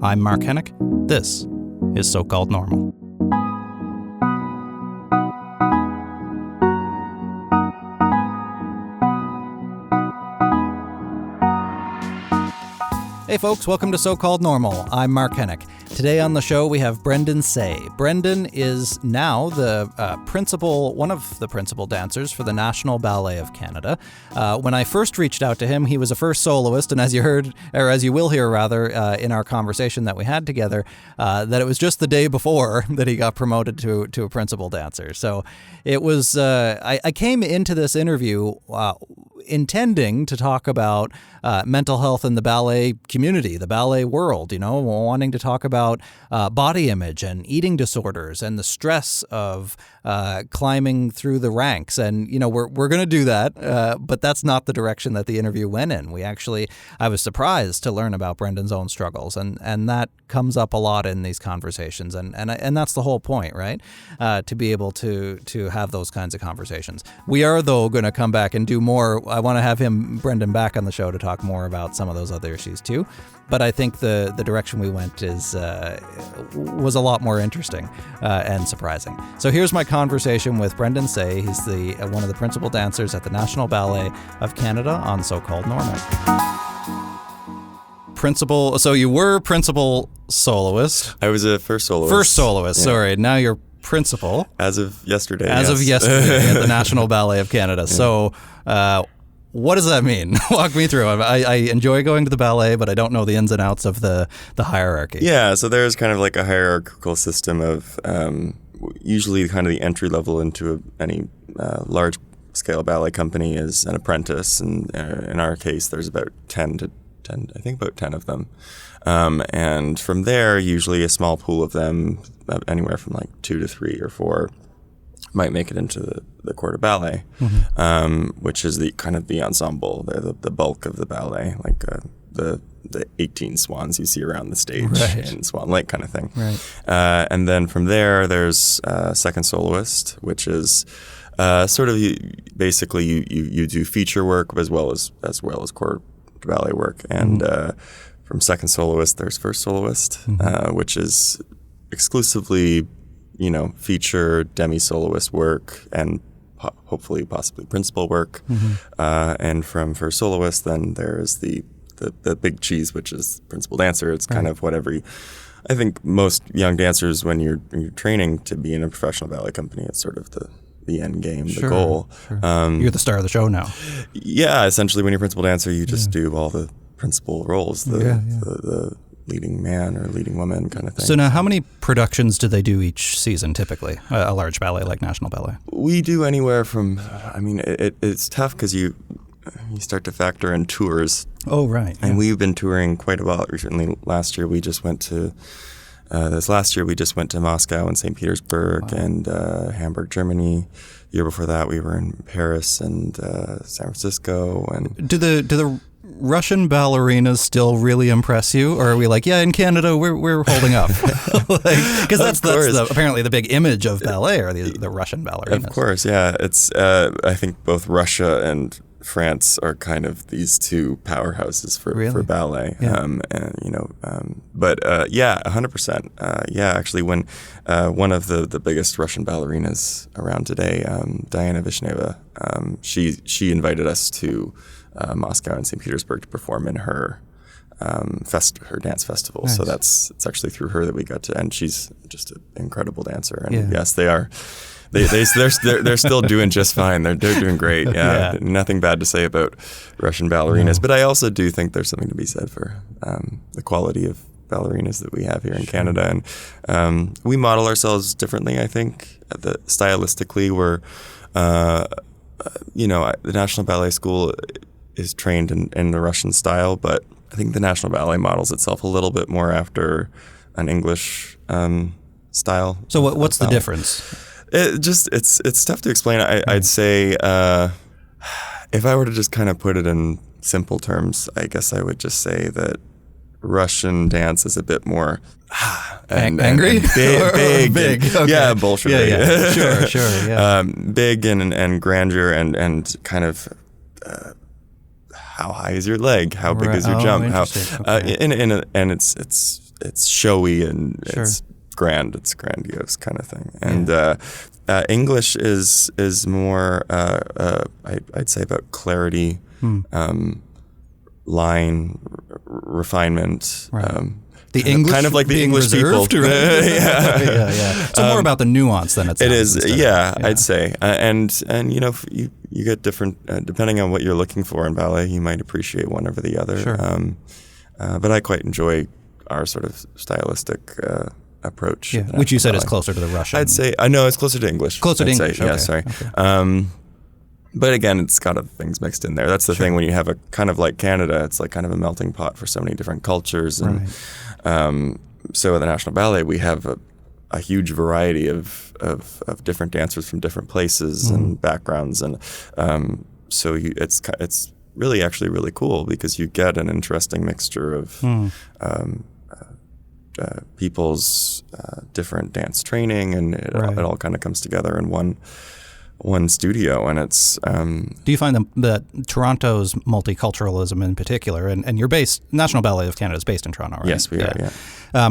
I'm Mark Hennick. This is So-Called Normal. Hey folks, welcome to So-Called Normal. I'm Mark Hennick. Today on the show we have Brendan Saye. Brendan is now the one of the principal dancers for the National Ballet of Canada. When I first reached out to him, he was a first soloist, and as you will hear in our conversation that we had together, that it was just the day before that he got promoted to a principal dancer. So it was. I came into this interview intending to talk about mental health in the ballet community, the ballet world, wanting to talk about body image and eating disorders and the stress of climbing through the ranks. And, we're going to do that, but that's not the direction that the interview went in. I was surprised to learn about Brendan's own struggles, and that comes up a lot in these conversations. And that's the whole point, right? To be able to have those kinds of conversations. We are, though, going to come back and do more. I want to have Brendan, back on the show to talk more about some of those other issues too. But I think the direction we went was a lot more interesting and surprising. So here's my conversation with Brendan Saye. He's one of the principal dancers at the National Ballet of Canada on So-Called Normal. So you were principal soloist. I was a first soloist. Yeah. Sorry. Now you're principal. As of yesterday. Of yesterday at the National Ballet of Canada. Yeah. So what does that mean? Walk me through. I enjoy going to the ballet, but I don't know the ins and outs of the hierarchy. Yeah, so there's kind of like a hierarchical system of usually kind of the entry level into any large scale ballet company is an apprentice, and in our case there's about 10 of them. And from there, usually a small pool of them, anywhere from like 2 to 3 or 4, might make it into the corps de ballet, which is the kind of the ensemble, the bulk of the ballet, like the 18 swans you see around the stage in Swan Lake kind of thing. Right. And then from there, there's second soloist, which is sort of basically you do feature work as well as corps de ballet work. And from second soloist, there's first soloist, which is exclusively feature demi-soloist work and hopefully possibly principal work. And from first soloist, then there's the big cheese, which is principal dancer. It's kind of what I think most young dancers, when you're training to be in a professional ballet company, it's sort of the end game, the goal. Sure. You're the star of the show now. Yeah, essentially when you're principal dancer, you just do all the principal roles, the leading man or leading woman kind of thing. So now how many productions do they do each season typically, a large ballet like National Ballet? We do anywhere from, it's tough because you start to factor in tours. Oh, right. And we've been touring quite a while recently. Last year we just went to Moscow and St. Petersburg and Hamburg, Germany. The year before that we were in Paris and San Francisco. And do the Russian ballerinas still really impress you, or are we like, in Canada we're holding up? Because that's apparently the big image of ballet, are the Russian ballerinas. Of course, yeah. It's I think both Russia and France are kind of these two powerhouses for ballet. Yeah. 100%. Actually, when one of the biggest Russian ballerinas around today, Diana Vishneva, she invited us to Moscow and St. Petersburg to perform in her her dance festival. Nice. So it's actually through her that we got to, and she's just an incredible dancer. And yes, they are. They're still doing just fine. They're doing great. Yeah, nothing bad to say about Russian ballerinas. No. But I also do think there's something to be said for the quality of ballerinas that we have here in Canada, and we model ourselves differently. I think stylistically, we're the National Ballet School is trained in the Russian style, but I think the National Ballet models itself a little bit more after an English style. So what's the difference? It's tough to explain. I'd say if I were to just kind of put it in simple terms, I guess I would just say that Russian dance is a bit more angry, and big. Okay. Yeah, Bolshevik. Yeah. Sure. Yeah. Big and grandeur and kind of how high is your leg? How big is your jump? Okay. And it's it's showy and Sure. it's grand. It's grandiose kind of thing. And English is more I'd say about clarity, line refinement. Right. The English, kind of like the English reserved, people. Right? Yeah. So more about the nuance than it It is, sounds. I'd say, and you get different depending on what you're looking for in ballet. You might appreciate one over the other. Sure. But I quite enjoy our sort of stylistic approach. Yeah. Which you said is closer to the Russian. I'd say no, it's closer to English. Closer to I'd English. say. Okay. Yeah, sorry. Okay. But again, it's got other things mixed in there. That's the thing when you have a kind of like Canada, it's like kind of a melting pot for so many different cultures. And so at the National Ballet, we have a huge variety of different dancers from different places and backgrounds. And so it's really actually really cool because you get an interesting mixture of people's different dance training, and it all kind of comes together in one studio. And it's do you find that Toronto's multiculturalism in particular, and you're based, National Ballet of Canada is based in Toronto, right? Yes, we are, yeah.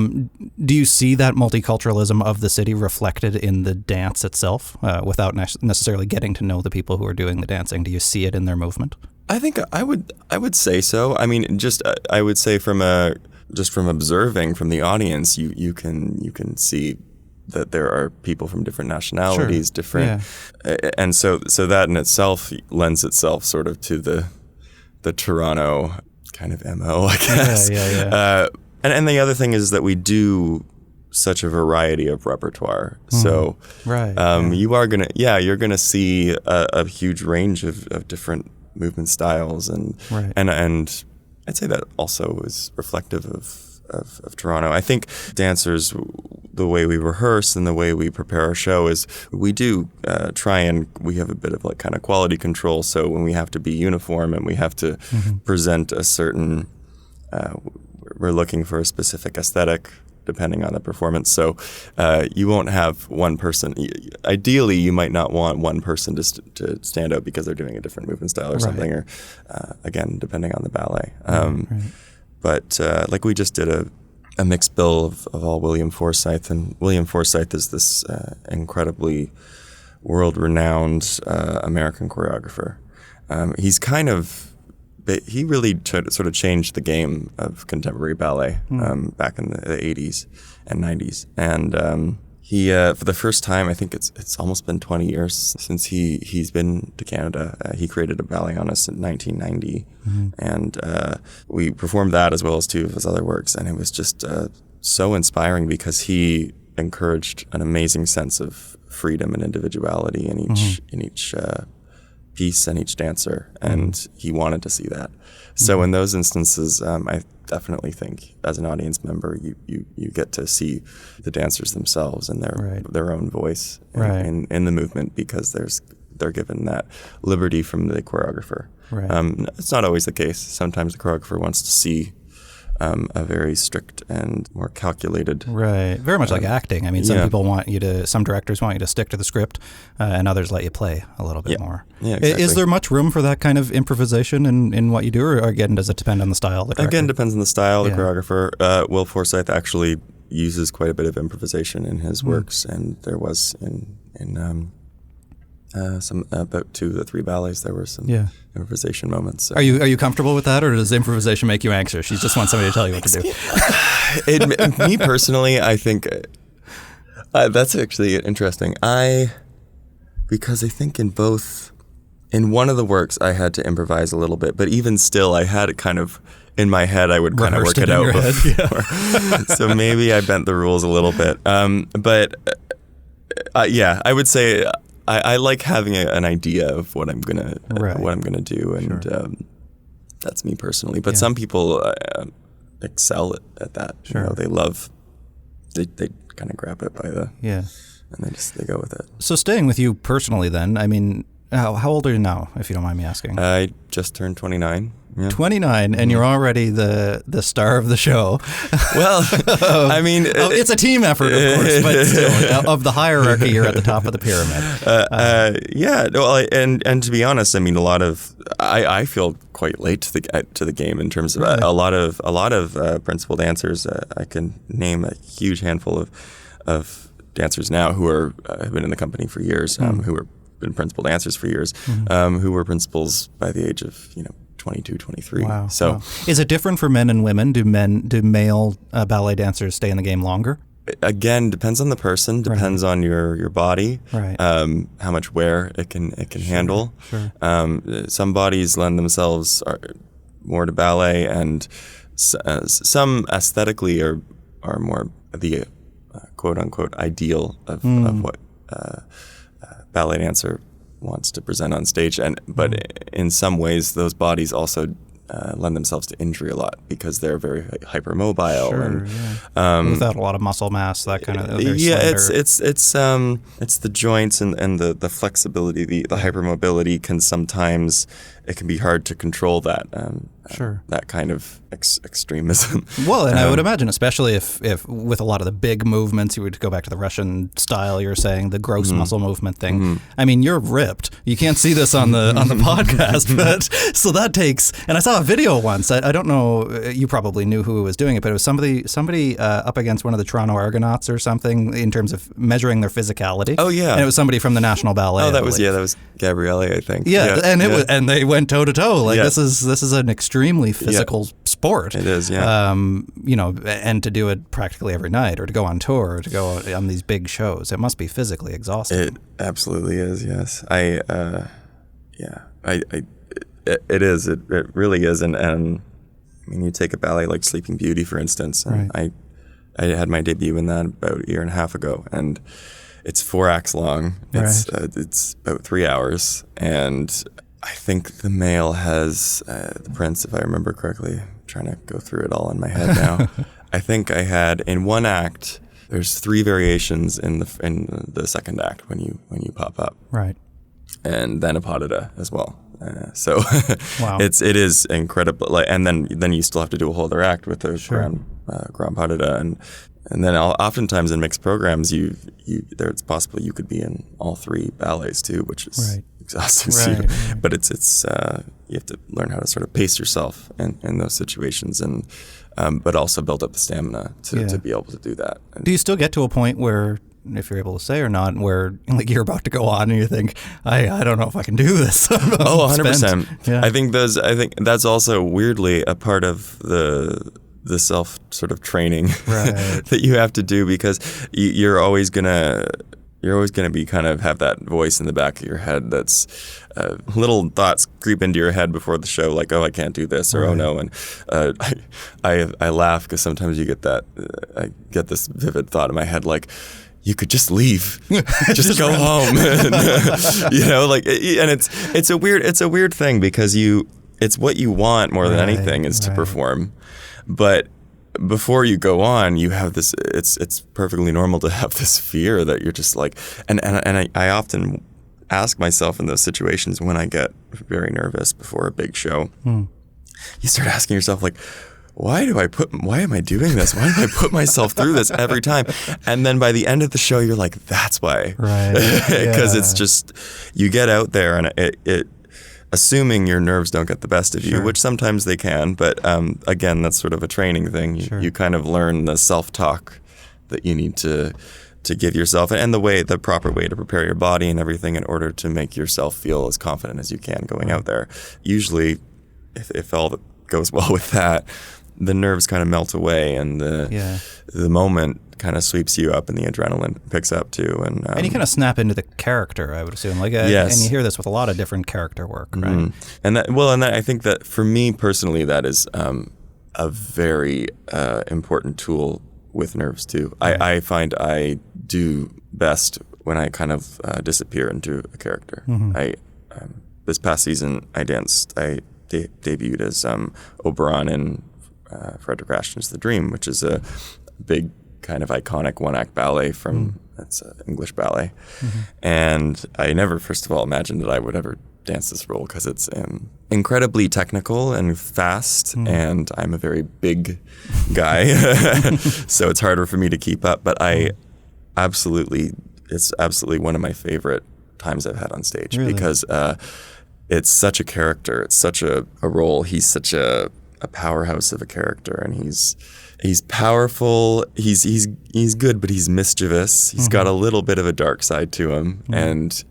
Do you see that multiculturalism of the city reflected in the dance itself without necessarily getting to know the people who are doing the dancing? Do you see it in their movement? I think I would say so. I mean, just I would say from observing from the audience, you can see that there are people from different nationalities, and so that in itself lends itself sort of to the Toronto kind of MO, I guess. And the other thing is that we do such a variety of repertoire. So you're gonna see a huge range of different movement styles, and I'd say that also is reflective of Toronto. I think dancers, the way we rehearse and the way we prepare our show is we do we have a bit of like kind of quality control. So when we have to be uniform and we have to present a certain, we're looking for a specific aesthetic depending on the performance. So you won't have one person. Ideally, you might not want one person to stand out because they're doing a different movement style or something, or again, depending on the ballet. But like we just did a mixed bill of all William Forsythe, and William Forsythe is this incredibly world-renowned American choreographer. He really sort of changed the game of contemporary ballet back in the 80s and 90s. And he, for the first time, I think it's almost been 20 years since he's been to Canada. He created a ballet on us in 1990. And we performed that as well as two of his other works. And it was just so inspiring because he encouraged an amazing sense of freedom and individuality in each piece and each dancer, and he wanted to see that. So in those instances, I definitely think as an audience member, you get to see the dancers themselves and their own voice in the movement because they're given that liberty from the choreographer. It's not always the case. Sometimes the choreographer wants to see a very strict and more calculated. Very much like acting. I mean, some directors want you to stick to the script, and others let you play a little bit more. Yeah, exactly. Is there much room for that kind of improvisation in what you do, or again, does it depend on the style of the director? Again, depends on the style of the choreographer. Will Forsythe actually uses quite a bit of improvisation in his works, and there was in some about 2 of the 3 ballets there were some improvisation moments. So. Are you comfortable with that, or does improvisation make you anxious? You just want somebody to tell you what to do. Me personally, I think that's actually interesting. Because I think in one of the works I had to improvise a little bit, but even still I had it kind of in my head. I would kind of work it out before. So maybe I bent the rules a little bit. But I would say I like having an idea of what I'm gonna do, and that's me personally. But some people excel at that. You know, they love. They kind of grab it by the and they go with it. So staying with you personally, then, I mean, how old are you now, if you don't mind me asking? I just turned 29. Yeah. 29, and you're already the star of the show. Well, I mean, it's a team effort, of course, but still, of the hierarchy, you're at the top of the pyramid. Yeah. Well, and to be honest, I mean, I feel quite late to the game in terms of a lot of principal dancers. I can name a huge handful of dancers now who have been in the company for years, who have been principal dancers for years, who were principals by the age of 22, 23. Wow. So, wow. Is it different for men and women? Do male ballet dancers stay in the game longer? Again, depends on the person, depends on your body, how much wear it can handle. Sure. Some bodies lend themselves more to ballet, and some aesthetically are more the quote unquote ideal of what ballet dancer wants to present on stage, but in some ways those bodies also lend themselves to injury a lot because they're very hypermobile without a lot of muscle mass, that kind of it's the joints and the flexibility, the hypermobility it can be hard to control that that kind of extremism. Well, and I would imagine, especially if with a lot of the big movements, you would go back to the Russian style, you're saying the gross muscle movement thing. I mean, you're ripped. You can't see this on the podcast, but so that takes. And I saw a video once. I don't know. You probably knew who was doing it, but it was somebody up against one of the Toronto Argonauts or something in terms of measuring their physicality. Oh yeah, and it was somebody from the National Ballet. Oh, that was Gabriele, I think. Yeah, and it was, and they went toe to toe. Like this is an extremely physical sport. It is, yeah. And to do it practically every night, or to go on tour, or to go on these big shows, it must be physically exhausting. It absolutely is. Yes, it is. It really is. And I mean, you take a ballet like Sleeping Beauty, for instance. And I had my debut in that about a year and a half ago, and it's 4 acts long. It's about 3 hours, and I think the male has the Prince, if I remember correctly. I'm trying to go through it all in my head now. I think I had in one act. There's 3 variations in the second act when you pop up. Right. And then a pas de deux as well. So wow. it is incredible. And then you still have to do a whole other act with the grand pas de deux, and then oftentimes in mixed programs, it's possible you could be in all 3 ballets too, which is exhausting. Right. But it's you have to learn how to sort of pace yourself in those situations, and but also build up the stamina to be able to do that. Do you still get to a point where, if you're able to say or not, where like you're about to go on and you think, I don't know if I can do this? 100%. Yeah. I think that's also weirdly a part of the self sort of training that you have to do, because you're always gonna be kind of have that voice in the back of your head that's little thoughts creep into your head before the show, like, oh, I can't do this, or oh no. And I laugh because sometimes you get that I get this vivid thought in my head, like, you could just leave, just go home, and, and it's a weird thing, because it's what you want more than anything is to perform. But before you go on, you have this. It's perfectly normal to have this fear that you're just like, and I often ask myself in those situations when I get very nervous before a big show. You start asking yourself, like, why am I doing this? Why do I put myself through this every time? And then by the end of the show, you're like, that's why, because it's just, you get out there and it assuming your nerves don't get the best of you, which sometimes they can, but again, that's sort of a training thing. You kind of learn the self-talk that you need to give yourself, and the proper way to prepare your body and everything in order to make yourself feel as confident as you can going out there. Usually, if all that goes well with that, the nerves kind of melt away, and the moment kind of sweeps you up, and the adrenaline picks up too, and you kind of snap into the character, I would assume. And you hear this with a lot of different character work, right? And I think that for me personally, that is a very important tool with nerves too. I find I do best when I kind of disappear into a character. This past season, I debuted as Oberon in Frederick Ashton's The Dream, which is a big kind of iconic one-act ballet from it's English ballet, and I never, first of all, imagined that I would ever dance this role because it's incredibly technical and fast, and I'm a very big guy, so it's harder for me to keep up. But it's absolutely one of my favorite times I've had on stage because it's such a character. It's such a role. He's such a powerhouse of a character, and he's powerful. He's good, but he's mischievous. He's got a little bit of a dark side to him, and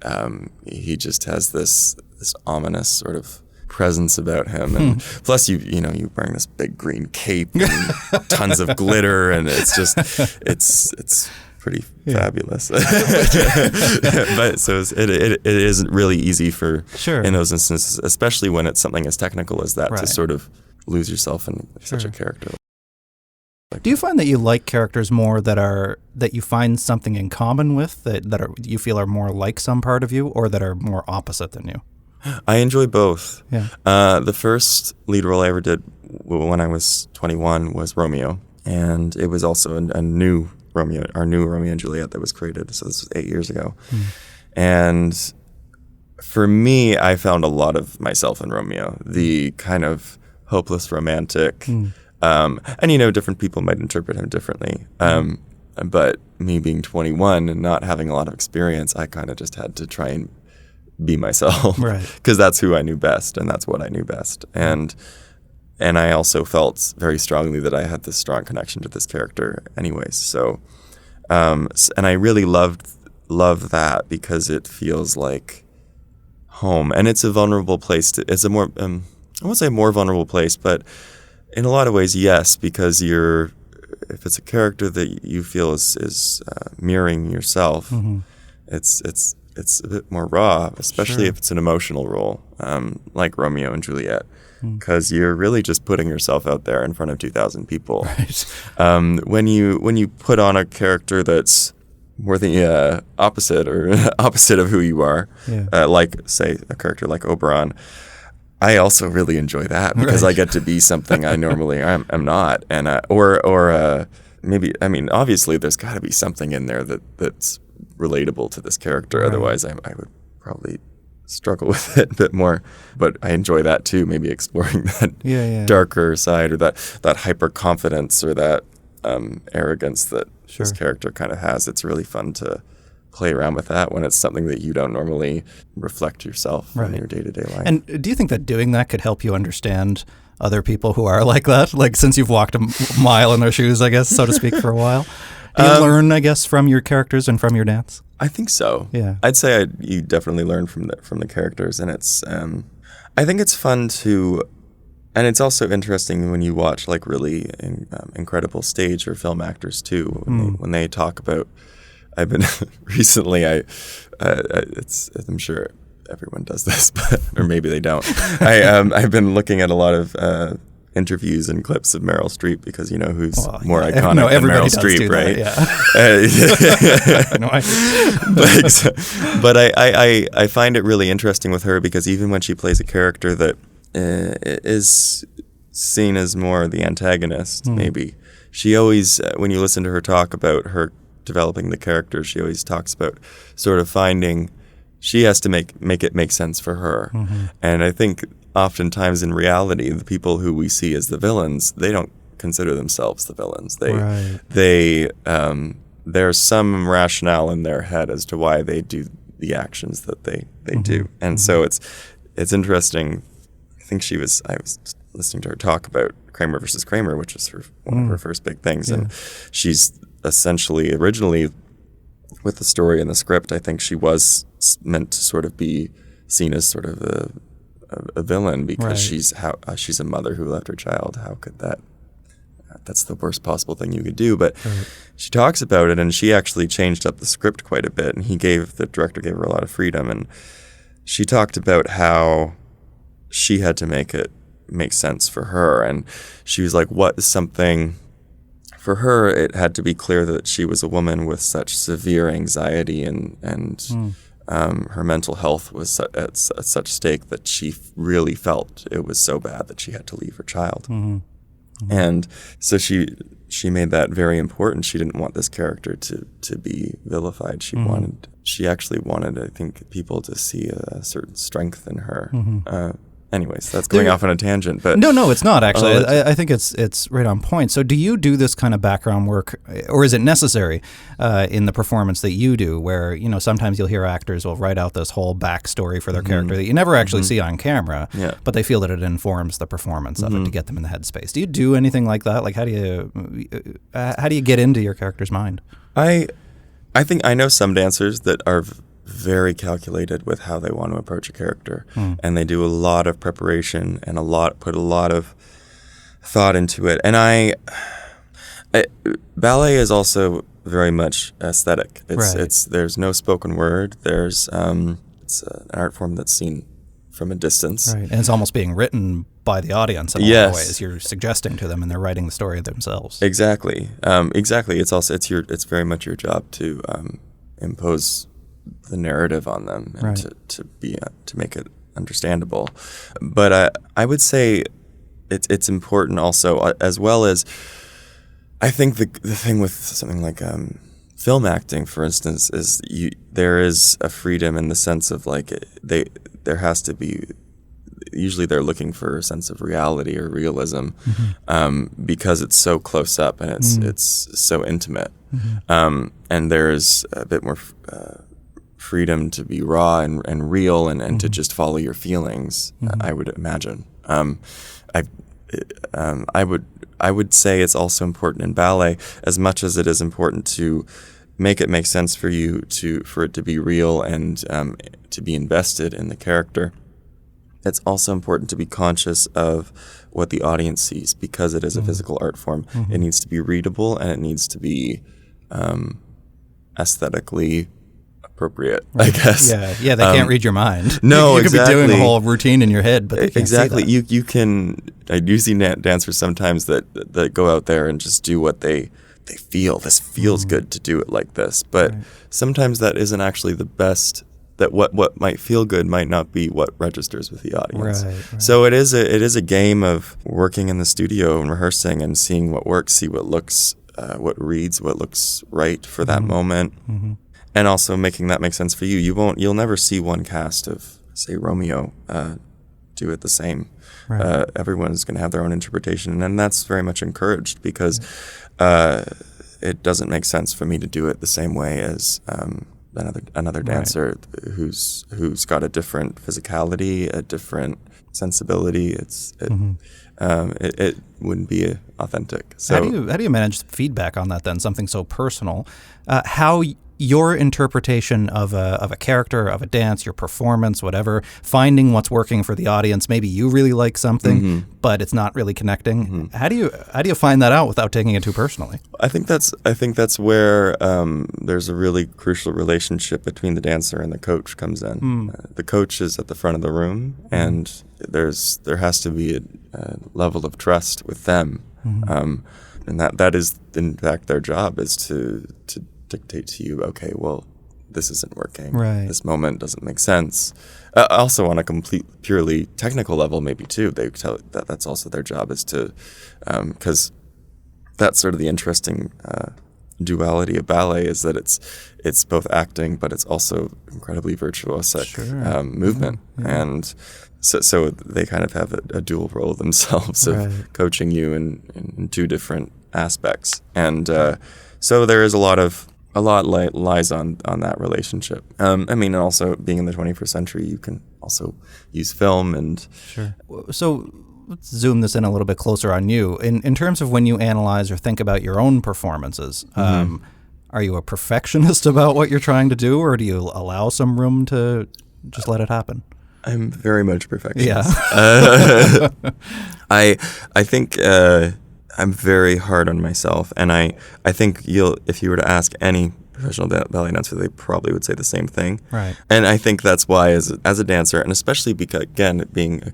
he just has this ominous sort of presence about him. And plus, you wearing this big green cape and tons of glitter, and it's pretty fabulous. But so it isn't really easy in those instances, especially when it's something as technical as that, to sort of lose yourself in such a character. Do you find that you like characters more that you find something in common with, that you feel are more like some part of you, or that are more opposite than you? I enjoy both. Yeah. The first lead role I ever did when I was 21 was Romeo, and it was also a new Romeo, our new Romeo and Juliet that was created. So this was 8 years ago. And for me, I found a lot of myself in Romeo, the kind of hopeless romantic. And different people might interpret him differently. But me being 21 and not having a lot of experience, I kind of just had to try and be myself, right? Because that's who I knew best, and that's what I knew best. And I also felt very strongly that I had this strong connection to this character, anyways. So, and I really love that because it feels like home, and it's a vulnerable place. It's a more I won't say a more vulnerable place, but in a lot of ways, yes, because if it's a character that you feel is mirroring yourself, it's a bit more raw, especially if it's an emotional role, like Romeo and Juliet, because you're really just putting yourself out there in front of 2,000 people. Right. When you put on a character that's more the opposite of who you are, like say a character like Oberon, I also really enjoy that because I get to be something I normally am not, and maybe, I mean, obviously there's got to be something in there that's relatable to this character. Otherwise, I would probably struggle with it a bit more. But I enjoy that too. Maybe exploring that darker side, or that hyper confidence, or that arrogance that this character kind of has. It's really fun to play around with that when it's something that you don't normally reflect yourself in your day-to-day life. And do you think that doing that could help you understand other people who are like that? Like, since you've walked a mile in their shoes, I guess, so to speak, for a while? Do you learn, I guess, from your characters and from your dance? I think so. Yeah. I'd say you definitely learn from the characters, and it's I think it's fun to, and it's also interesting when you watch like really incredible stage or film actors too, when they talk about. I've been recently. I'm sure everyone does this, or maybe they don't. I've been looking at a lot of interviews and clips of Meryl Streep, because you know who's more iconic than Meryl Streep, right? But I find it really interesting with her, because even when she plays a character that is seen as more the antagonist, maybe, she always, when you listen to her talk about her developing the character, she always talks about sort of finding, she has to make it make sense for her. And I think oftentimes in reality, the people who we see as the villains, they don't consider themselves the villains. There's some rationale in their head as to why they do the actions that they do. And so it's interesting. I was listening to her talk about Kramer versus Kramer, which was one of her first big things. And she's essentially, originally, with the story and the script, I think she was meant to sort of be seen as sort of a villain, because she's a mother who left her child. How could that's the worst possible thing you could do. But she talks about it, and she actually changed up the script quite a bit, and the director gave her a lot of freedom, and she talked about how she had to make it make sense for her. And she was like, what is something, for her, it had to be clear that she was a woman with such severe anxiety, and her mental health was at such stake that she really felt it was so bad that she had to leave her child. And so she made that very important. She didn't want this character to be vilified. She actually wanted, I think, people to see a certain strength in her. Anyways, that's going off on a tangent, but no, it's not actually. I think it's right on point. So, do you do this kind of background work, or is it necessary in the performance that you do? Where sometimes you'll hear actors will write out this whole backstory for their character that you never actually see on camera, but they feel that it informs the performance of it to get them in the headspace. Do you do anything like that? Like, how do you get into your character's mind? I think I know some dancers that are very calculated with how they want to approach a character, and they do a lot of preparation and put a lot of thought into it. And ballet is also very much aesthetic. There's no spoken word. It's an art form that's seen from a distance, right? And it's almost being written by the audience in a lot of ways. You're suggesting to them, and they're writing the story themselves. Exactly. It's very much your job to impose the narrative on them and to make it understandable. But I would say it's important also, as well as I think the thing with something like film acting, for instance, is there is a freedom in the sense of like there has to be. Usually they're looking for a sense of reality or realism because it's so close up and it's so intimate, and there's a bit more freedom to be raw and real and to just follow your feelings. I would imagine. I would say it's also important in ballet, as much as it is important to make it make sense for you for it to be real and to be invested in the character. It's also important to be conscious of what the audience sees, because it is a physical art form. It needs to be readable, and it needs to be aesthetically appropriate, I guess. Yeah, they can't read your mind. No, you could exactly. be doing a whole routine in your head, but they can't exactly. see that. You can. I do see dancers sometimes that go out there and just do what they feel. This feels good to do it like this, but sometimes that isn't actually the best. That what might feel good might not be what registers with the audience. Right. So it is a game of working in the studio and rehearsing and seeing what works, see what looks, what reads, what looks right for that moment, and also making that make sense for you. You'll never see one cast of, say, Romeo do it the same. Right. Everyone's going to have their own interpretation, and that's very much encouraged, because it doesn't make sense for me to do it the same way as another dancer who's got a different physicality, a different sensibility. It wouldn't be authentic. So how do you manage feedback on that then? Something so personal, how your interpretation of a character, of a dance, your performance, whatever, finding what's working for the audience. Maybe you really like something, but it's not really connecting. How do you find that out without taking it too personally? I think that's where there's a really crucial relationship between the dancer and the coach comes in. The coach is at the front of the room, and there has to be a level of trust with them, and that is in fact their job, is to dictate to you, okay, well, this isn't working. Right. This moment doesn't make sense. Also, on a purely technical level, maybe too, they tell that's also their job, is to, because that's sort of the interesting duality of ballet, is that it's both acting, but it's also incredibly virtuosic movement, and so they kind of have a dual role themselves of coaching you in two different aspects, and so there is a lot lies on that relationship. And also being in the 21st century, you can also use film and... Sure. So let's zoom this in a little bit closer on you. In terms of when you analyze or think about your own performances, are you a perfectionist about what you're trying to do, or do you allow some room to just let it happen? I'm very much a perfectionist. Yeah. I think... I'm very hard on myself, and I think if you were to ask any professional ballet dancer, they probably would say the same thing. Right. And I think that's why, as a dancer, and especially because, again, it being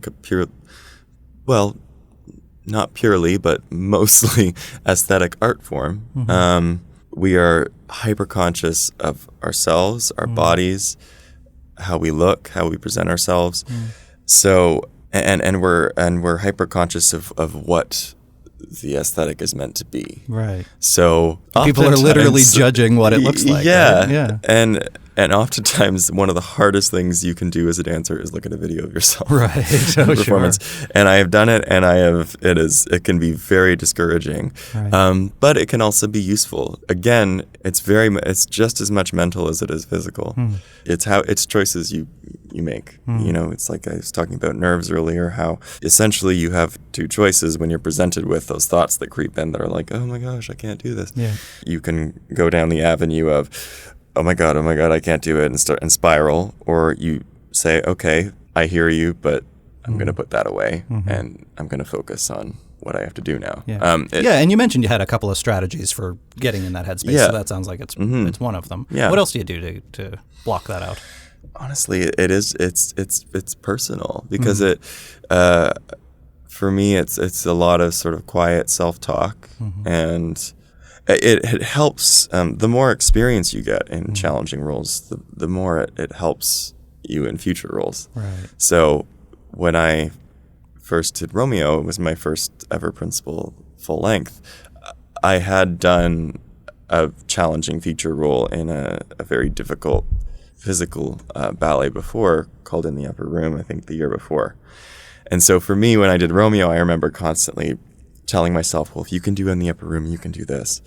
not purely, but mostly aesthetic art form, we are hyper conscious of ourselves, our bodies, how we look, how we present ourselves. So, and we're hyper conscious of what the aesthetic is meant to be. Right. So people are literally judging what it looks like. Yeah. Right? Yeah. And oftentimes one of the hardest things you can do as a dancer is look at a video of yourself. Right. Oh, performance. Sure. And I have done it, and it can be very discouraging. Right. But it can also be useful. Again, it's just as much mental as it is physical. It's choices you make. It's like I was talking about nerves earlier, how essentially you have two choices when you're presented with those thoughts that creep in that are like, oh my gosh, I can't do this. Yeah. You can go down the avenue of, oh my God, I can't do it, and spiral. Or you say, okay, I hear you, but I'm going to put that away, and I'm going to focus on what I have to do now. Yeah. And you mentioned you had a couple of strategies for getting in that headspace, so that sounds like it's one of them. Yeah. What else do you do to block that out? Honestly, it's personal, because for me it's a lot of sort of quiet self-talk, and it helps. The more experience you get in challenging roles, the more it helps you in future roles. Right. So when I first did Romeo, it was my first ever principal full length. I had done a challenging feature role in a very difficult physical ballet before, called In the Upper Room, I think the year before. And so for me, when I did Romeo, I remember constantly telling myself, well, if you can do In the Upper Room, you can do this.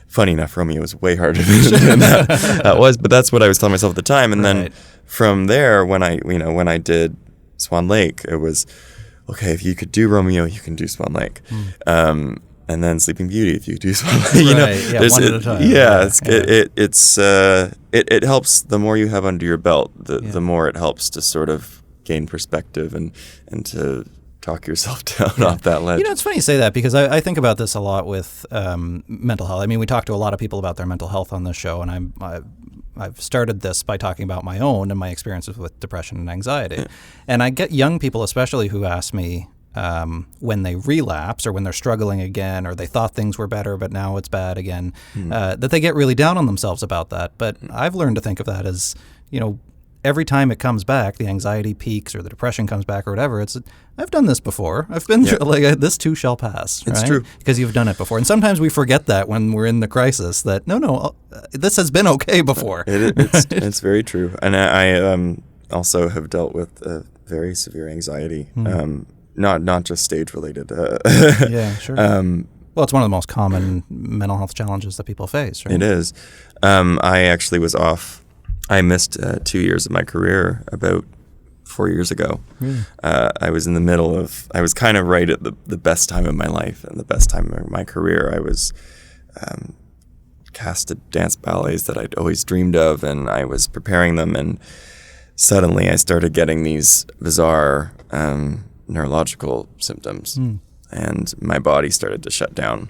Funny enough, Romeo was way harder than that was, but that's what I was telling myself at the time. And then from there, when I did Swan Lake, it was, okay, if you could do Romeo, you can do Swan Lake. And then Sleeping Beauty, if you do Swan Lake, one at a time. It helps. The more you have under your belt, the more it helps to sort of gain perspective and to talk yourself down off that ledge. It's funny you say that, because I think about this a lot with mental health. I mean, we talk to a lot of people about their mental health on this show, and I've started this by talking about my own and my experiences with depression and anxiety. Yeah. And I get young people especially who ask me when they relapse or when they're struggling again, or they thought things were better but now it's bad again, that they get really down on themselves about that. But I've learned to think of that as, every time it comes back, the anxiety peaks or the depression comes back or whatever, I've done this before. I've been through, this too shall pass. It's right? true. Because you've done it before. And sometimes we forget that when we're in the crisis, that no, this has been okay before. It's very true. And I also have dealt with very severe anxiety, not just stage related. Yeah, sure. Well, it's one of the most common mental health challenges that people face, right? It is. I actually was off. I missed 2 years of my career about 4 years ago. Really? I was in the middle of, I was kind of right at the best time of my life and the best time of my career. I was cast to dance ballets that I'd always dreamed of, and I was preparing them, and suddenly I started getting these bizarre neurological symptoms, and my body started to shut down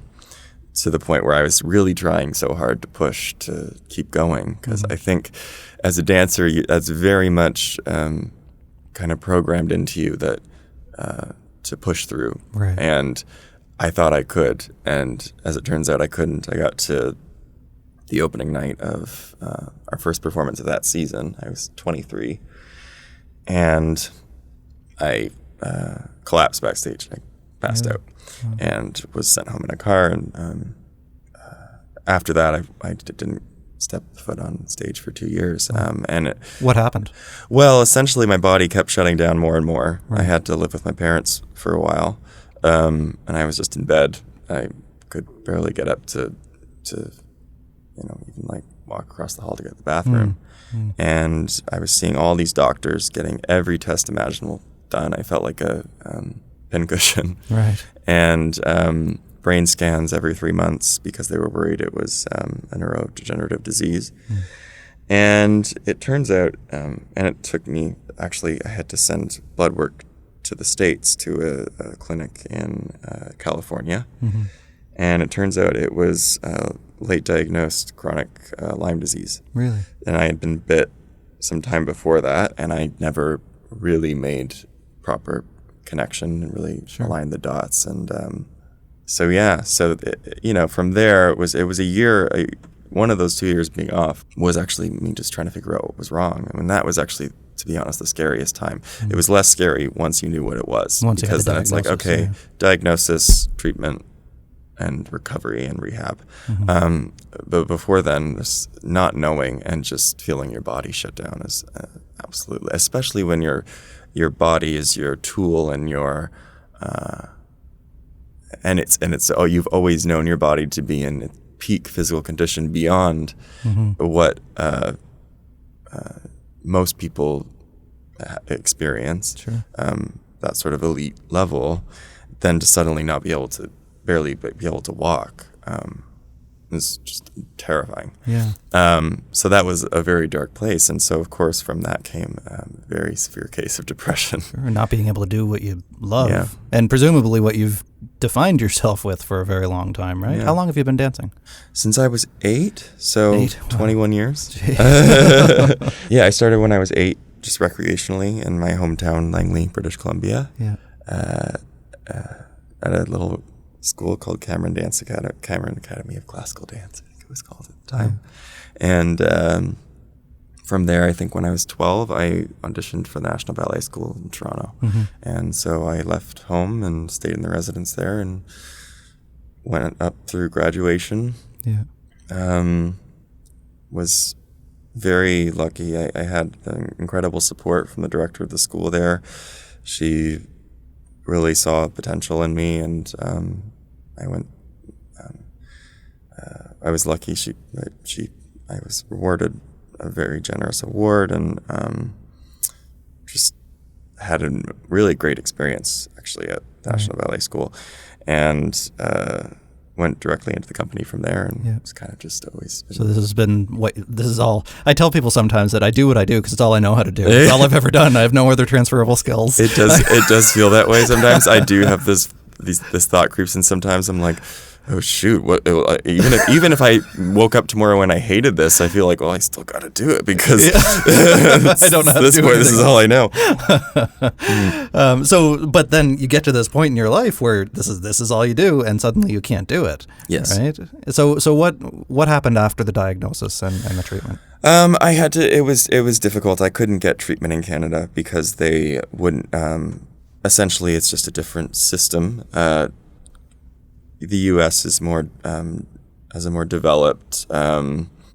to the point where I was really trying so hard to push to keep going, because I think as a dancer, that's very much kind of programmed into you that to push through. Right. And I thought I could, and as it turns out, I couldn't. I got to the opening night of our first performance of that season. I was 23, and I collapsed backstage. I passed out and was sent home in a car. And after that, I didn't step foot on stage for 2 years. What happened? Well, essentially, my body kept shutting down more and more. Right. I had to live with my parents for a while, and I was just in bed. I could barely get up to even like walk across the hall to get to the bathroom. And I was seeing all these doctors getting every test imaginable done. I felt like a pincushion. Right. And brain scans every 3 months because they were worried it was a neurodegenerative disease. And it turns out, and it took me, actually, I had to send blood work to the States to a clinic in California. And it turns out it was late diagnosed chronic Lyme disease. Really? And I had been bit some time before that, and I never really made proper connection and really aligned the dots. And from there it was a year. One of those 2 years being off was actually me just trying to figure out what was wrong. I mean, that was actually, to be honest, the scariest time. It was less scary once you knew what it was, because then it's like, okay, diagnosis, treatment, and recovery and rehab. But before then, this not knowing and just feeling your body shut down is absolutely, especially when your body is your tool and your and it's you've always known your body to be in peak physical condition beyond what most people experience. Sure. That sort of elite level, then to suddenly not be able to barely be able to walk is just terrifying. Yeah. So that was a very dark place, and so of course from that came a very severe case of depression. Sure. Not being able to do what you love, Yeah. and presumably what you've defined yourself with for a very long time, right? Yeah. How long have you been dancing? Since I was 8, so 8? Wow. 21 years. Yeah, I started when I was 8, just recreationally in my hometown, Langley, British Columbia. Yeah. At a little school called Cameron Academy of Classical Dance, I think it was called at the time. And from there, I think when I was 12, I auditioned for the National Ballet School in Toronto. And so I left home and stayed in the residence there and went up through graduation. Yeah. Was very lucky. I had incredible support from the director of the school there. She really saw potential in me, and I went. I was lucky. I was rewarded a very generous award, and just had a really great experience actually at National Ballet School, and went directly into the company from there, and it's kind of just always been. So this is all, I tell people sometimes that I do what I do because it's all I know how to do. It's all I've ever done. I have no other transferable skills. It does feel that way sometimes. I do have this thought creeps in sometimes. I'm like, oh shoot, even if I woke up tomorrow and I hated this, I feel like, well, I still got to do it because I don't know how to do this is all I know. But then you get to this point in your life where this is all you do, and suddenly you can't do it. Yes. Right. So what happened after the diagnosis and the treatment? I had to. It was difficult. I couldn't get treatment in Canada because they wouldn't. Essentially, it's just a different system. The U.S. is has a more developed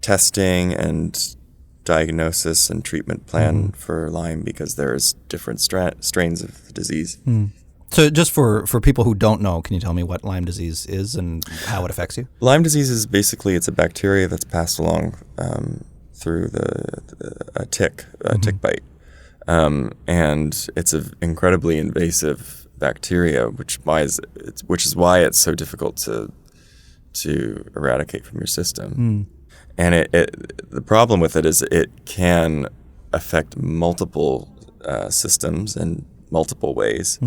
testing and diagnosis and treatment plan for Lyme because there's different strains of the disease. So just for people who don't know, can you tell me what Lyme disease is and how it affects you? Lyme disease is basically it's a bacteria that's passed along through a tick bite, and it's an incredibly invasive bacteria, which is why it's so difficult to eradicate from your system. And the problem with it is it can affect multiple systems in multiple ways,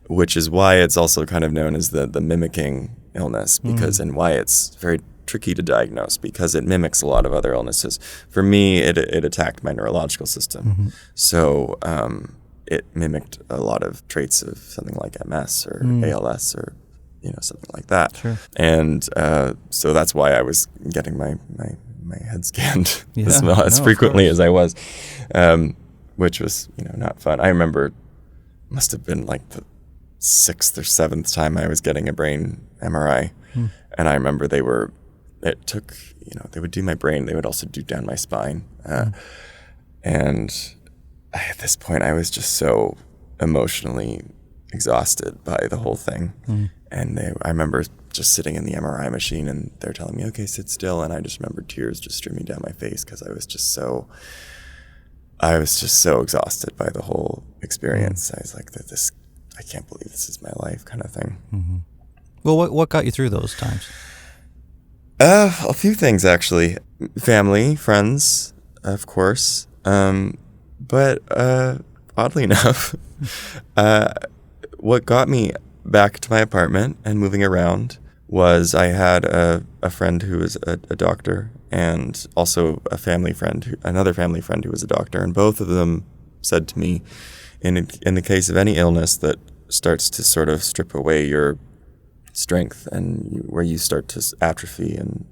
which is why it's also kind of known as the mimicking illness, because and why it's very tricky to diagnose because it mimics a lot of other illnesses. For me, it attacked my neurological system, so it mimicked a lot of traits of something like MS or ALS or something like that. Sure. And so that's why I was getting my head scanned as frequently as I was, which was not fun. I remember it must have been like the 6th or 7th time I was getting a brain MRI, and I remember they would do my brain, they would also do down my spine, and at this point, I was just so emotionally exhausted by the whole thing. And I remember just sitting in the MRI machine and they're telling me, okay, sit still. And I just remember tears just streaming down my face because I was just so exhausted by the whole experience. I was like, I can't believe this is my life kind of thing. Well, what got you through those times? A few things, actually. Family, friends, of course. But oddly enough, what got me back to my apartment and moving around was I had a friend who was a doctor and also another family friend who was a doctor. And both of them said to me, in the case of any illness that starts to sort of strip away your strength and where you start to atrophy and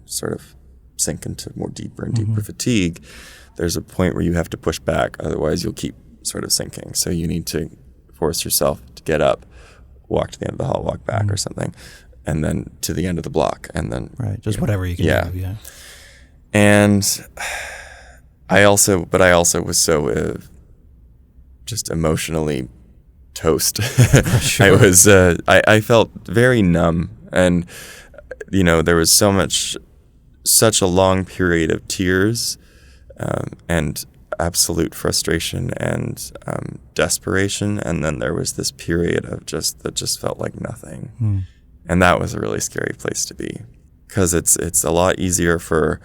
sort of sink into more deeper and deeper fatigue, there's a point where you have to push back, otherwise you'll keep sort of sinking. So you need to force yourself to get up, walk to the end of the hall, walk back or something. and then to the end of the block, and then right, just whatever you can do. Yeah. And I also was so just emotionally toast. Sure. I felt very numb, and there was such a long period of tears and absolute frustration and desperation, and then there was this period of that just felt like nothing. And that was a really scary place to be, because it's a lot easier for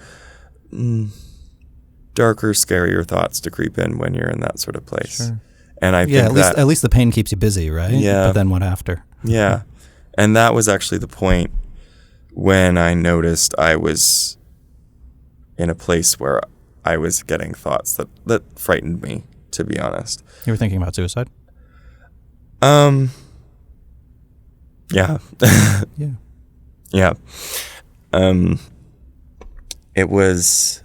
darker, scarier thoughts to creep in when you're in that sort of place. Sure. And I think at least the pain keeps you busy, right? Yeah. But then what after? Yeah. And that was actually the point when I noticed I was in a place where I was getting thoughts that frightened me, to be honest. You were thinking about suicide? Yeah. Yeah. Yeah. It was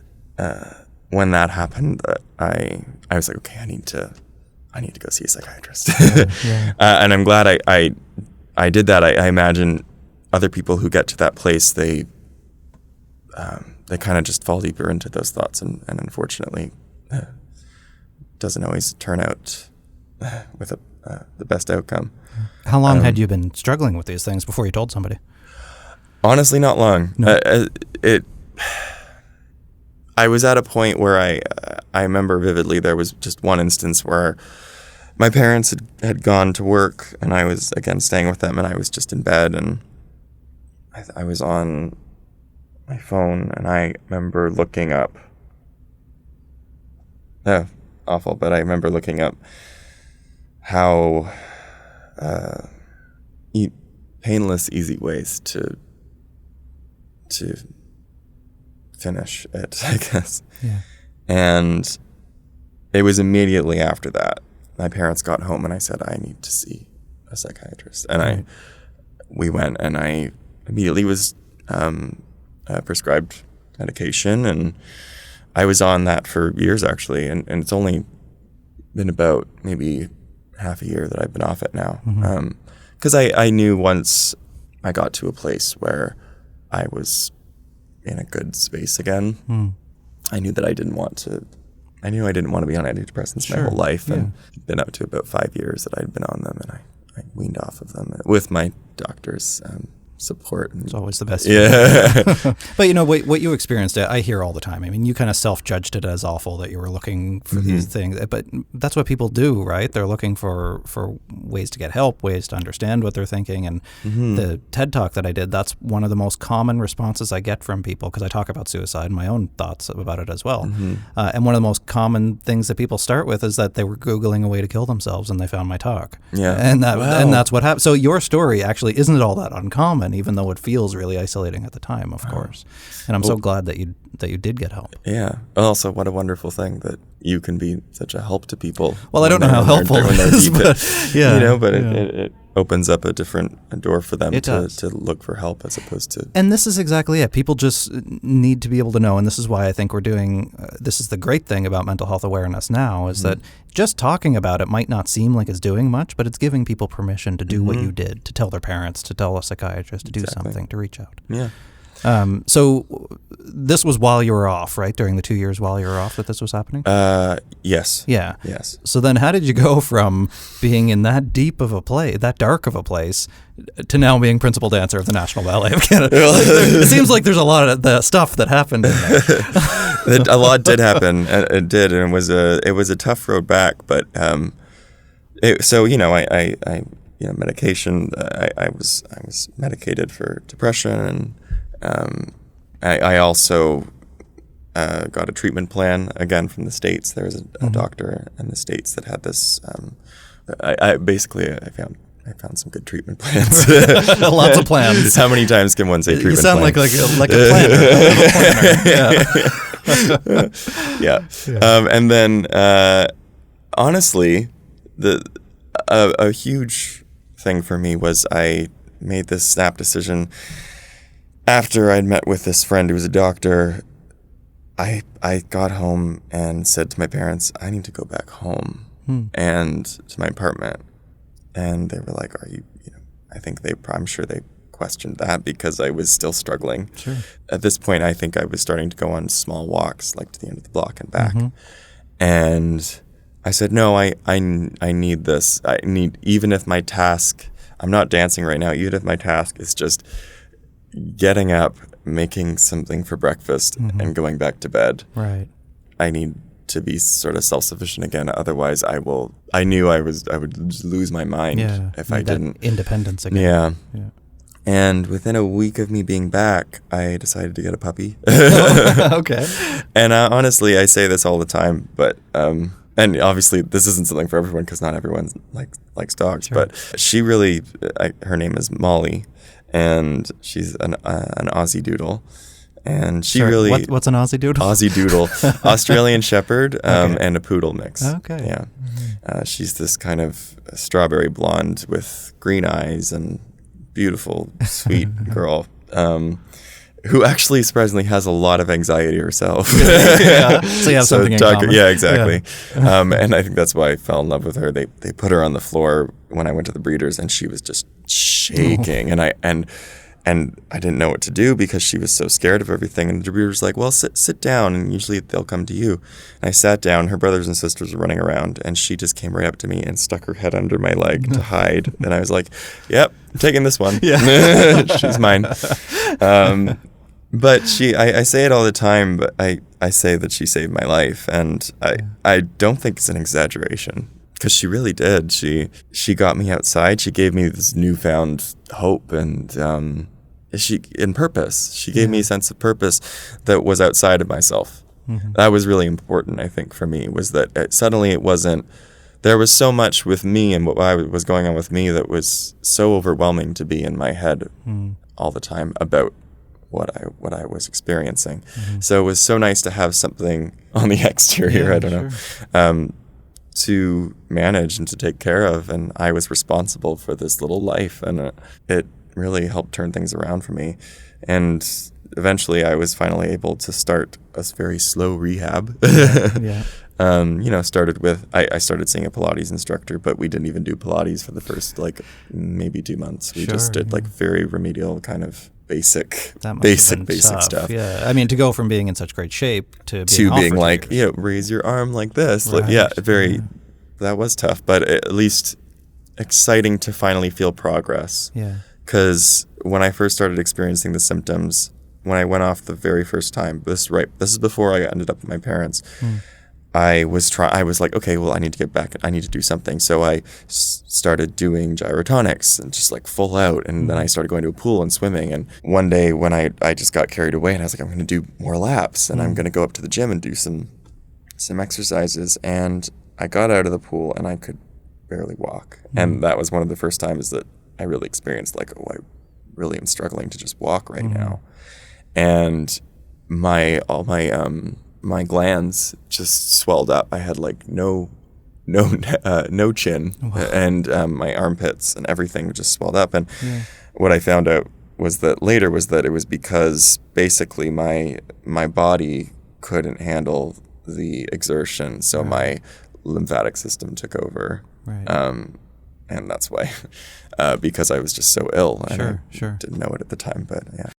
when that happened that I was like, okay, I need to go see a psychiatrist. Yeah. And I'm glad I did that. I imagine other people who get to that place, they kind of just fall deeper into those thoughts, and unfortunately, doesn't always turn out with the best outcome. How long had you been struggling with these things before you told somebody? Honestly, not long. No. I was at a point where I remember vividly there was just one instance where my parents had gone to work, and I was, again, staying with them, and I was just in bed, and I was on my phone, and I remember looking up. Awful, but I remember looking up how painless, easy ways to finish it, I guess. Yeah. And it was immediately after that my parents got home, and I said, I need to see a psychiatrist. And we went, and I immediately was prescribed medication, and I was on that for years, actually, and it's only been about maybe half a year that I've been off it now. Because I knew once I got to a place where I was in a good space again, I knew that I didn't want to be on antidepressants my whole life, and it'd been up to about 5 years that I'd been on them, and I weaned off of them with my doctor's support. It's always the best. Yeah. But what you experienced, I hear all the time. I mean, you kind of self-judged it as awful that you were looking for these things, but that's what people do, right? They're looking for ways to get help, ways to understand what they're thinking. And the TED Talk that I did, that's one of the most common responses I get from people, because I talk about suicide and my own thoughts about it as well. And one of the most common things that people start with is that they were Googling a way to kill themselves and they found my talk. Yeah. And that's what happened. So your story actually isn't all that uncommon, even though it feels really isolating at the time, of course. And I'm so glad that you did get help. Yeah. Also, what a wonderful thing that you can be such a help to people. Well, I don't know how helpful it is, but yeah. It opens up a door for them to look for help, as opposed to... And this is exactly it. People just need to be able to know, and this is why I think we're doing... this is the great thing about mental health awareness now, is that just talking about it might not seem like it's doing much, but it's giving people permission to do what you did, to tell their parents, to tell a psychiatrist, to do something, to reach out. Yeah. So this was while you were off, right? During the 2 years while you were off that this was happening? Yes. Yeah. Yes. So then how did you go from being in that dark of a place, to now being principal dancer of the National Ballet of Canada? It seems like there's a lot of the stuff that happened in there. A lot did happen. It did, and it was a tough road back. But medication. I was medicated for depression, and I also got a treatment plan, again, from the States. There was a doctor in the States that had this. I found some good treatment plans. Lots of plans. How many times can one say treatment plan? You sound like a planner. Yeah. And then, honestly, a huge thing for me was I made this snap decision after I'd met with this friend who was a doctor. I got home and said to my parents, I need to go back home and to my apartment. And they were like, I'm sure they questioned that because I was still struggling. Sure. At this point, I think I was starting to go on small walks, like to the end of the block and back. Mm-hmm. And I said, no, I need this. I need, even if my task, I'm not dancing right now, even if my task is just getting up, making something for breakfast, and going back to bed. Right. I need to be sort of self-sufficient again. Otherwise, I knew I would just lose my mind if I didn't. Independence again. Yeah. And within a week of me being back, I decided to get a puppy. Okay. And honestly, I say this all the time, but and obviously this isn't something for everyone because not everyone likes dogs. Sure. But she really, her name is Molly, and she's an Aussie Doodle. And she really... What's an Aussie Doodle? Aussie Doodle. Australian Shepherd and a Poodle mix. Okay. Yeah. She's this kind of strawberry blonde with green eyes and beautiful, sweet girl who actually surprisingly has a lot of anxiety herself. Yeah. So you have something in common. Yeah, exactly. Yeah. And I think that's why I fell in love with her. They put her on the floor when I went to the breeders, and she was just shaking. And I didn't know what to do because she was so scared of everything. And the breeder's like, well, sit down, and usually they'll come to you. And I sat down. Her brothers and sisters were running around, and she just came right up to me and stuck her head under my leg to hide. And I was like, yep, I'm taking this one. Yeah. She's mine. But I say it all the time, but I say that she saved my life. And I don't think it's an exaggeration. Because she really did. She got me outside. She gave me this newfound hope and purpose. She gave me a sense of purpose that was outside of myself. Mm-hmm. That was really important, I think, for me, was that suddenly it wasn't, there was so much with me and what was going on with me that was so overwhelming to be in my head all the time about what I was experiencing. Mm-hmm. So it was so nice to have something on the exterior, I don't know, to manage and to take care of. And I was responsible for this little life, and it really helped turn things around for me. And eventually I was finally able to start a very slow rehab. Started with, I started seeing a Pilates instructor, but we didn't even do Pilates for the first maybe 2 months. We just did very remedial kind of basic stuff. Yeah, I mean, to go from being in such great shape to being like, raise your arm like this. Right. That was tough, but at least exciting to finally feel progress. Yeah. Because when I first started experiencing the symptoms, when I went off the very first time, this is before I ended up with my parents. I was like, okay, well, I need to get back. I need to do something. So I started doing gyrotonics and just full out. And then I started going to a pool and swimming. And one day when I just got carried away, and I was like, I'm going to do more laps, and I'm going to go up to the gym and do some exercises. And I got out of the pool and I could barely walk. And that was one of the first times that I really experienced I really am struggling to just walk right now. And my glands just swelled up. I had no chin. Wow. And my armpits and everything just swelled up. And what I found out was that it was because basically my body couldn't handle the exertion, so my lymphatic system took over. Right. And that's why, because I was just so ill. And I didn't know it at the time, but yeah.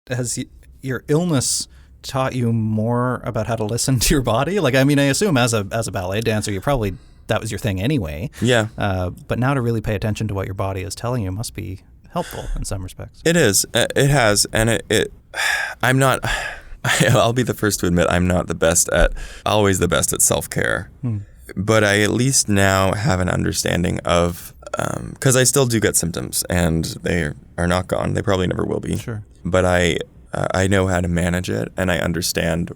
Has your illness taught you more about how to listen to your body? I assume as a ballet dancer, that was your thing anyway. Yeah. But now to really pay attention to what your body is telling you must be helpful in some respects. It is. It has. And I'm not, I'll be the first to admit I'm not always the best at self-care. But I at least now have an understanding of, because I still do get symptoms and they are not gone. They probably never will be. Sure. But I know how to manage it, and I understand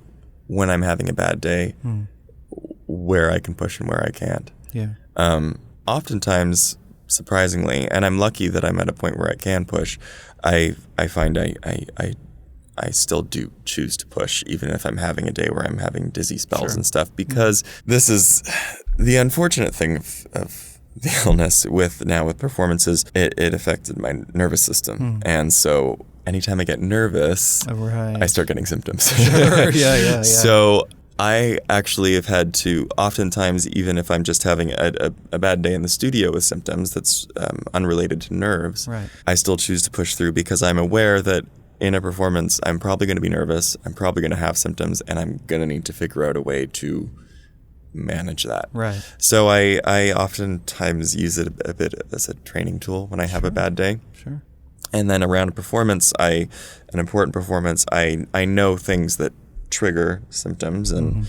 when I'm having a bad day where I can push and where I can't. Yeah. Oftentimes, surprisingly, and I'm lucky that I'm at a point where I can push, I find I still do choose to push, even if I'm having a day where I'm having dizzy spells and stuff, because this is the unfortunate thing of the illness with performances. It affected my nervous system. And so anytime I get nervous, I start getting symptoms. Yeah. So I actually have had to, oftentimes, even if I'm just having a bad day in the studio with symptoms that's unrelated to nerves, right. I still choose to push through because I'm aware that in a performance, I'm probably going to be nervous, I'm probably going to have symptoms, and I'm going to need to figure out a way to manage that. Right. So I oftentimes use it a bit as a training tool when I have a bad day. Sure. And then around a performance, an important performance, I know things that trigger symptoms, and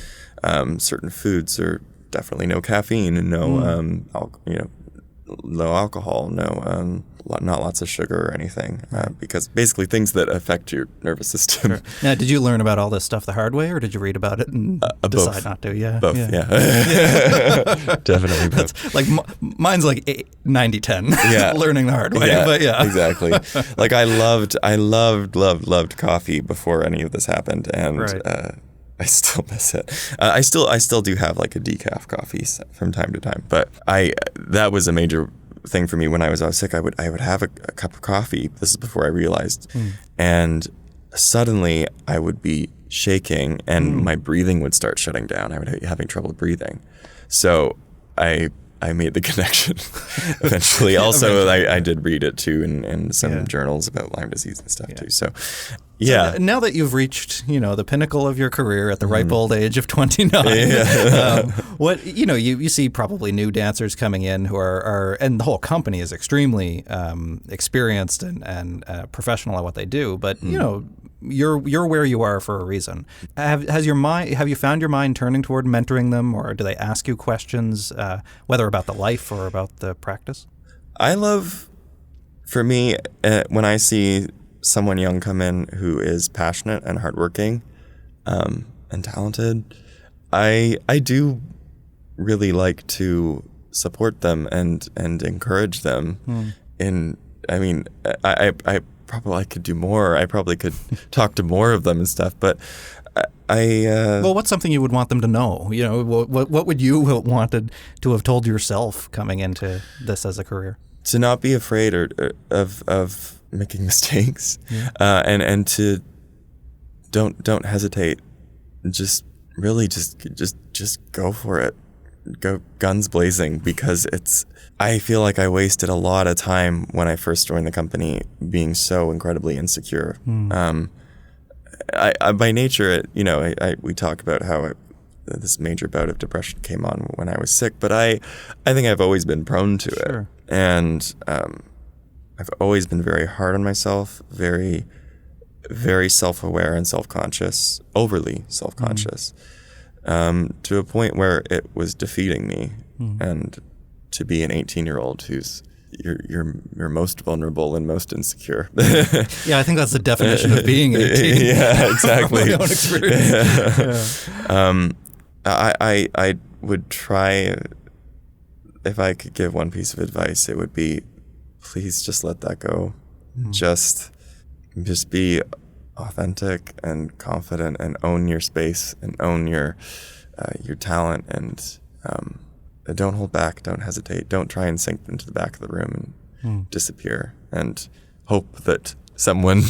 certain foods are definitely no caffeine and no low alcohol, not lots of sugar or anything, because basically things that affect your nervous system. Sure. Now, did you learn about all this stuff the hard way, or did you read about it and decide not to? Yeah, both. Yeah. Definitely both. Like mine's like 90-10. Yeah. Learning the hard way. Yeah, but yeah, exactly. Like I loved coffee before any of this happened, and right. I still miss it. I still do have like a decaf coffee from time to time, but that was a major thing for me when I was sick. I would have a cup of coffee. This is before I realized, and suddenly I would be shaking, and my breathing would start shutting down. I would be having trouble breathing. So I made the connection eventually. Also, I did read it too in some journals about Lyme disease and stuff too. So, yeah. So now that you've reached, the pinnacle of your career at the ripe old age of 29, what you see probably new dancers coming in who are and the whole company is extremely experienced and professional at what they do. But you're where you are for a reason. Have you found your mind turning toward mentoring them, or do they ask you questions, whether about the life or about the practice? I love, for me, when I see someone young come in who is passionate and hardworking and talented, I do really like to support them and encourage them. I probably could do more. I probably could talk to more of them and stuff, but well, what's something you would want them to know? What would you have wanted to have told yourself coming into this as a career? To not be afraid of making mistakes, and to don't hesitate. Just go for it. Go guns blazing, because I feel like I wasted a lot of time when I first joined the company being so incredibly insecure. I by nature, we talk about how this major bout of depression came on when I was sick, but I think I've always been prone to it, and I've always been very hard on myself, very, very self-aware and self-conscious, overly self-conscious, to a point where it was defeating me. And to be an 18-year-old who's you're most vulnerable and most insecure. Yeah, I think that's the definition of being 18. Yeah, exactly. From my own experience. I would try, if I could give one piece of advice, it would be, please just let that go. Just be authentic and confident, and own your space and own your talent, and don't hold back, don't hesitate, don't try and sink into the back of the room and disappear and hope that someone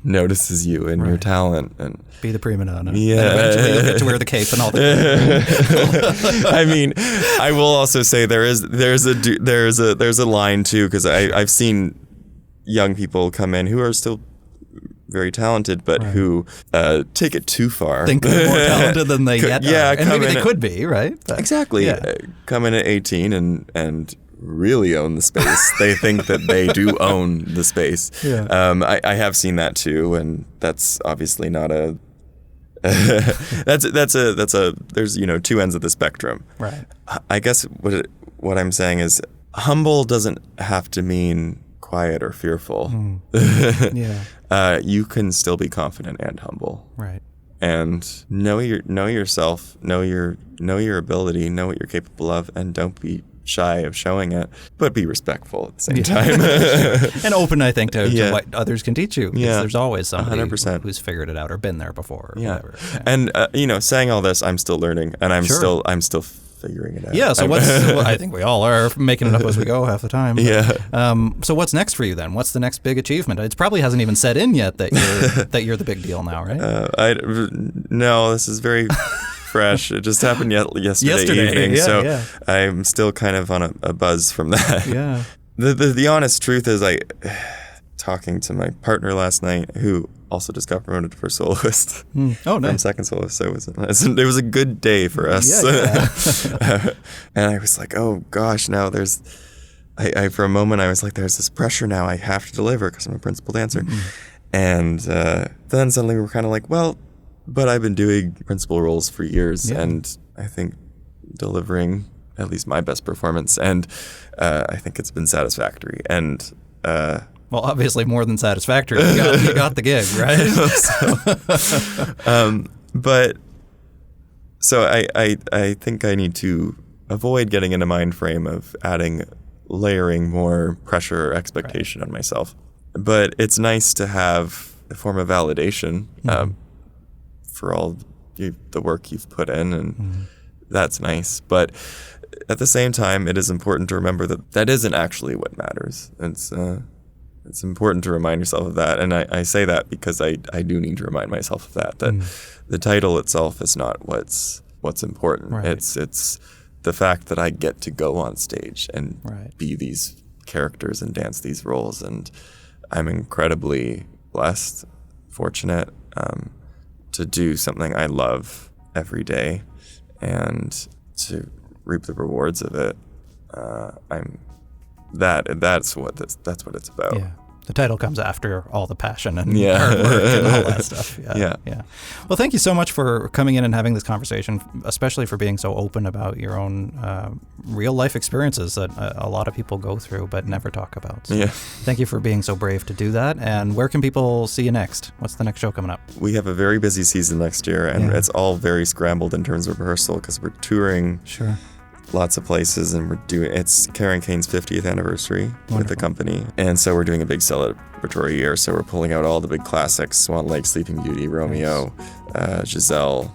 notices you and your talent, and be the prima donna. Yeah, and eventually you'll get to wear the cape and all the. I mean, I will also say there's a line too, because I've seen young people come in who are still very talented, but who take it too far. Think they're more talented than they yet are. And maybe they could be, right? But, exactly. Come in at 18 and really own the space. They think that they do own the space. I have seen that too, and that's obviously not a that's there's two ends of the spectrum. Right. I guess what I'm saying is, humble doesn't have to mean quiet or fearful. You can still be confident and humble. Right. And know yourself, know your ability, know what you're capable of, and don't be shy of showing it, but be respectful at the same time. And open, I think, to what others can teach you. Because there's always somebody 100%. who's figured it out or been there before. Or whatever. And saying all this, I'm still learning, and I'm still figuring it out. Yeah. So I think we all are making it up as we go half the time. But, so what's next for you then? What's the next big achievement? It probably hasn't even set in yet that you're the big deal now, right? No, this is very fresh. It just happened yesterday evening, so I'm still kind of on a buzz from that. Yeah. The honest truth is, talking to my partner last night, who also just got promoted for soloist. Oh, nice. From second soloist, so it was a good day for us. And I was like, oh gosh, now I for a moment I was like, there's this pressure now I have to deliver because I'm a principal dancer. And then suddenly we were kind of like, well, but I've been doing principal roles for years, and I think delivering at least my best performance, and I think it's been satisfactory. And well, obviously more than satisfactory. You got the gig, right? But so I think I need to avoid getting in a mind frame of layering more pressure or expectation on myself. But it's nice to have a form of validation for all the work you've put in, and that's nice. But at the same time, it is important to remember that isn't actually what matters. It's important to remind yourself of that. And I say that because I do need to remind myself of that the title itself is not what's important. Right. It's the fact that I get to go on stage and be these characters and dance these roles. And I'm incredibly blessed, fortunate to do something I love every day and to reap the rewards of it. That's what it's about. Yeah. The title comes after all the passion and hard work and all that stuff. Yeah. Well, thank you so much for coming in and having this conversation, especially for being so open about your own real life experiences that a lot of people go through but never talk about. So thank you for being so brave to do that. And where can people see you next? What's the next show coming up? We have a very busy season next year, and it's all very scrambled in terms of rehearsal because we're touring. Sure. Lots of places, and it's Karen Kain's 50th anniversary with the company, and so we're doing a big celebratory year. So we're pulling out all the big classics: Swan Lake, Sleeping Beauty, Romeo, Giselle.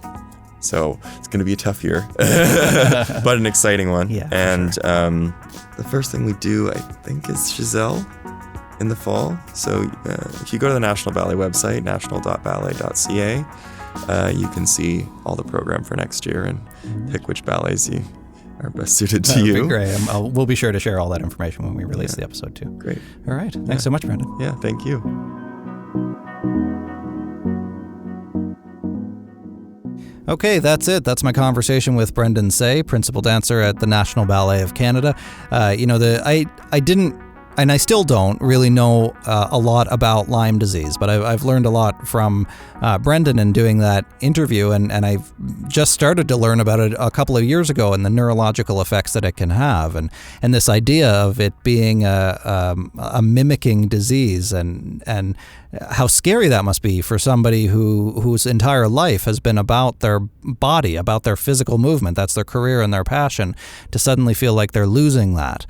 So it's going to be a tough year, but an exciting one. Yeah, and the first thing we do, I think, is Giselle in the fall. So if you go to the National Ballet website, national.ballet.ca, you can see all the program for next year and pick which ballets you are best suited to you. Be great. We'll be sure to share all that information when we release the episode too. Great. All right. Thanks so much, Brendan. Yeah, thank you. Okay, that's it. That's my conversation with Brendan Saye, principal dancer at the National Ballet of Canada. I didn't, and I still don't really know a lot about Lyme disease, but I've learned a lot from Brendan in doing that interview, and I've just started to learn about it a couple of years ago and the neurological effects that it can have, and this idea of it being a mimicking disease, and how scary that must be for somebody whose entire life has been about their body, about their physical movement. That's their career and their passion, to suddenly feel like they're losing that.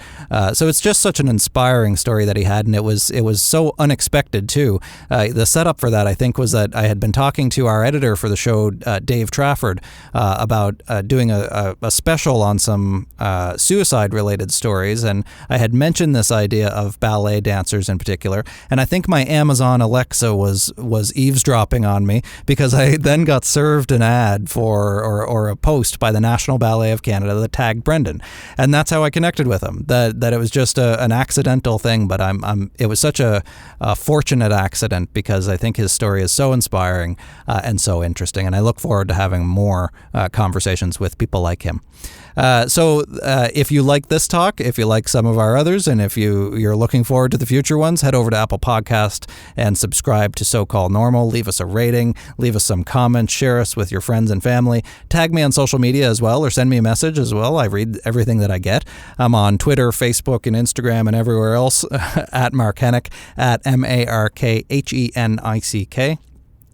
So it's just such an inspiring story that he had, and it was so unexpected too. The setup for that, I think, was that I had been talking to our editor for the show, Dave Trafford, about doing a special on some suicide-related stories, and I had mentioned this idea of ballet dancers in particular, and I think my Amazon Alexa was eavesdropping on me, because I then got served an ad or a post by the National Ballet of Canada that tagged Brendan, and that's how I connected with him. That it was just an accidental thing, but it was such a fortunate accident, because I think his story is so inspiring and so interesting, and I look forward to having more conversations with people like him. So if you like this talk, if you like some of our others, and if you're looking forward to the future ones, head over to Apple Podcast and subscribe to So-Called Normal. Leave us a rating, leave us some comments, share us with your friends and family. Tag me on social media as well, or send me a message as well. I read everything that I get. I'm on Twitter, Facebook, and Instagram, and everywhere else at Markenick, at MarkHenick.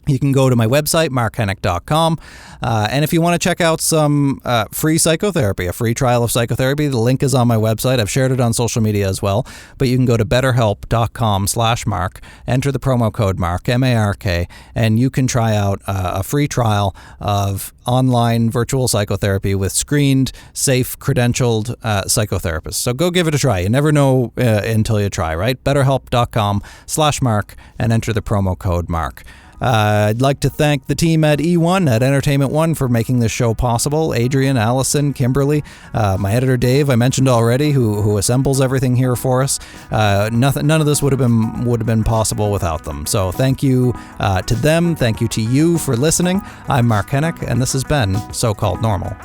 You can go to my website, markenick.com, and if you want to check out some free psychotherapy, a free trial of psychotherapy, the link is on my website. I've shared it on social media as well, but you can go to betterhelp.com/Mark, enter the promo code Mark, M-A-R-K, and you can try out a free trial of online virtual psychotherapy with screened, safe, credentialed psychotherapists. So go give it a try. You never know until you try, right? betterhelp.com/Mark, and enter the promo code Mark. I'd like to thank the team at E1, at Entertainment One, for making this show possible. Adrian, Allison, Kimberly, my editor Dave, I mentioned already, who assembles everything here for us. None of this would have been possible without them. So thank you to them. Thank you to you for listening. I'm Mark Hennick, and this has been So-Called Normal.